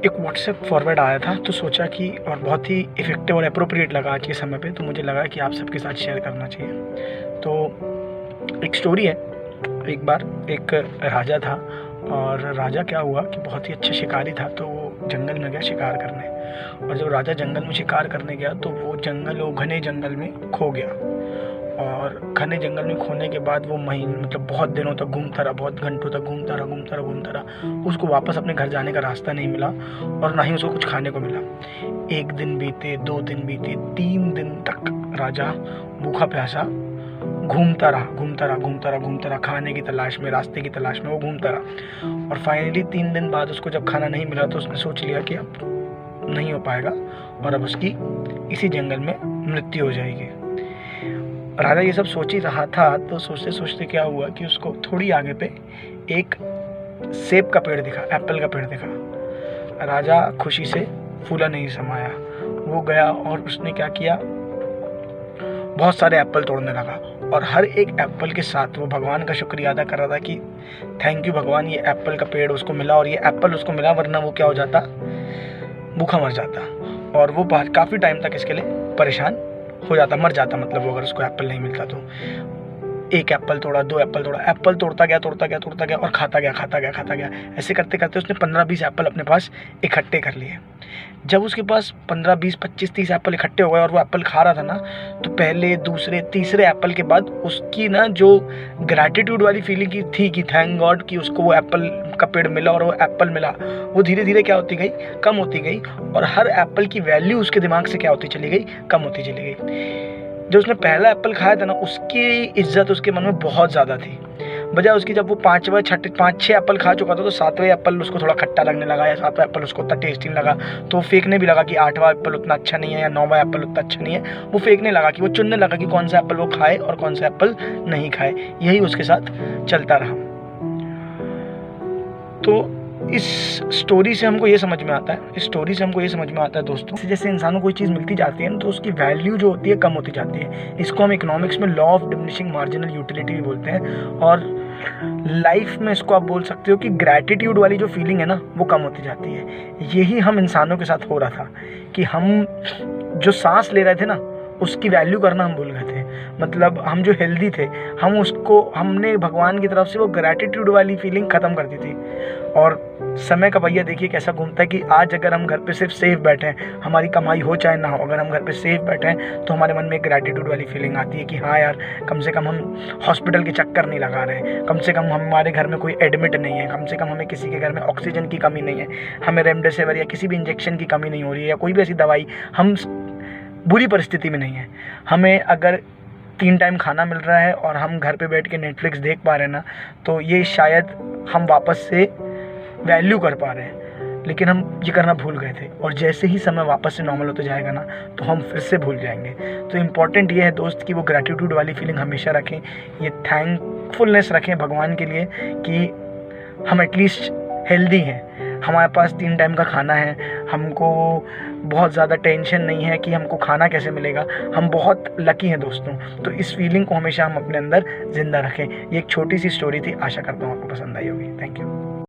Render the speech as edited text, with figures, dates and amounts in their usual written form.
एक WhatsApp forward आया था, तो सोचा कि और बहुत ही इफ़ेक्टिव और एप्रोप्रिएट लगा आज के समय पे, तो मुझे लगा कि आप सबके साथ शेयर करना चाहिए। तो एक स्टोरी है। एक बार एक राजा था, और राजा क्या हुआ कि बहुत ही अच्छा शिकारी था, तो वो जंगल में गया शिकार करने। और जब राजा जंगल में शिकार करने गया तो वो घने जंगल में खो गया। और घने जंगल में खोने के बाद वो मतलब बहुत दिनों तक घूमता रहा, बहुत घंटों तक घूमता रहा। उसको वापस अपने घर जाने का रास्ता नहीं मिला, और ना ही उसको कुछ खाने को मिला। 1 दिन बीते, 2 दिन बीते, 3 दिन तक राजा भूखा प्यासा घूमता रहा, खाने की तलाश में, रास्ते की तलाश में वो घूमता रहा। और फाइनली 3 दिन बाद उसको जब खाना नहीं मिला तो उसने सोच लिया कि अब नहीं हो पाएगा, और अब उसकी इसी जंगल में मृत्यु हो जाएगी। राजा ये सब सोच ही रहा था, तो सोचते सोचते क्या हुआ कि उसको थोड़ी आगे पे एक सेब का पेड़ दिखा, एप्पल का पेड़ दिखा। राजा खुशी से फूला नहीं समाया। वो गया और उसने क्या किया, बहुत सारे एप्पल तोड़ने लगा, और हर एक एप्पल के साथ वो भगवान का शुक्रिया अदा कर रहा था कि थैंक यू भगवान, ये एप्पल का पेड़ उसको मिला और ये एप्पल उसको मिला, वरना वो क्या हो जाता, भूखा मर जाता। और वो काफ़ी टाइम तक इसके लिए परेशान हो जाता, मर जाता, मतलब वो अगर उसको एप्पल नहीं मिलता तो। 1 एप्पल तोड़ा, 2 एप्पल तोड़ा, एप्पल तोड़ता गया और खाता गया। ऐसे करते करते उसने 15-20 एप्पल अपने पास इकट्ठे कर लिए। जब उसके पास 15, 20, 25, 30 एप्पल इकट्ठे हो गए और वो एप्पल खा रहा था ना, तो पहले, दूसरे, तीसरे एप्पल के बाद उसकी ना जो ग्रैटिट्यूड वाली फीलिंग की थी कि थैंक गॉड कि उसको वो एप्पल का पेड़ मिला और वो एप्पल मिला, वो धीरे धीरे क्या होती गई, कम होती गई। और हर एप्पल की वैल्यू उसके दिमाग से क्या होती चली गई, कम होती चली गई। जब उसने पहला एप्पल खाया था ना, उसकी इज्जत उसके मन में बहुत ज़्यादा थी। बजाय उसकी जब वो 5-6 एप्पल खा चुका था, तो 7वें एप्पल उसको थोड़ा खट्टा लगने लगा, या 7वां एप्पल उसको उतना टेस्टी नहीं लगा, तो वो फेंकने भी लगा कि 8वां एप्पल उतना अच्छा नहीं है, या 9वां एप्पल उतना अच्छा नहीं है। वो फेंकने लगा कि वो चुनने लगा कि कौन सा एप्पल वो खाए और कौन सा एप्पल नहीं खाए। यही उसके साथ चलता रहा। तो इस स्टोरी से हमको ये समझ में आता है, दोस्तों, जैसे इंसान को कोई चीज़ मिलती जाती है ना, तो उसकी वैल्यू जो होती है कम होती जाती है। इसको हम इकोनॉमिक्स में law of diminishing marginal utility भी बोलते हैं। और लाइफ में इसको आप बोल सकते हो कि ग्रैटिट्यूड वाली जो फीलिंग है ना, वो कम होती जाती है। यही हम इंसानों के साथ हो रहा था कि हम जो सांस ले रहे थे ना, उसकी वैल्यू करना हम भूल गए थे। मतलब हम जो हेल्दी थे, हमने भगवान की तरफ से वो ग्रैटिट्यूड वाली फीलिंग ख़त्म कर दी थी। और समय का भैया देखिए कैसा घूमता है कि आज अगर हम घर पे सिर्फ सेफ बैठे हैं, हमारी कमाई हो चाहे ना हो, अगर हम घर पे सेफ बैठे हैं, तो हमारे मन में एक ग्रैटिट्यूड वाली फीलिंग आती है कि हाँ यार, कम से कम हम हॉस्पिटल के चक्कर नहीं लगा रहे हैं, कम से कम हमारे घर में कोई एडमिट नहीं है, कम से कम हमें किसी के घर में ऑक्सीजन की कमी नहीं है, हमें रेमडेसिविर या किसी भी इंजेक्शन की कमी नहीं हो रही है, या कोई भी ऐसी दवाई, हम बुरी परिस्थिति में नहीं है। हमें अगर 3 टाइम खाना मिल रहा है और हम घर पे बैठ के नेटफ्लिक्स देख पा रहे हैं ना, तो ये शायद हम वापस से वैल्यू कर पा रहे हैं। लेकिन हम ये करना भूल गए थे, और जैसे ही समय वापस से नॉर्मल होता जाएगा ना, तो हम फिर से भूल जाएंगे। तो इम्पॉर्टेंट ये है दोस्त कि वो ग्रैटिट्यूड वाली फीलिंग हमेशा रखें, ये थैंकफुलनेस रखें भगवान के लिए कि हम एटलीस्ट हेल्दी हैं, हमारे पास 3 टाइम का खाना है, हमको बहुत ज़्यादा टेंशन नहीं है कि हमको खाना कैसे मिलेगा, हम बहुत लकी हैं दोस्तों। तो इस फीलिंग को हमेशा हम अपने अंदर ज़िंदा रखें। ये एक छोटी सी स्टोरी थी, आशा करता हूँ आपको पसंद आई होगी। Thank you.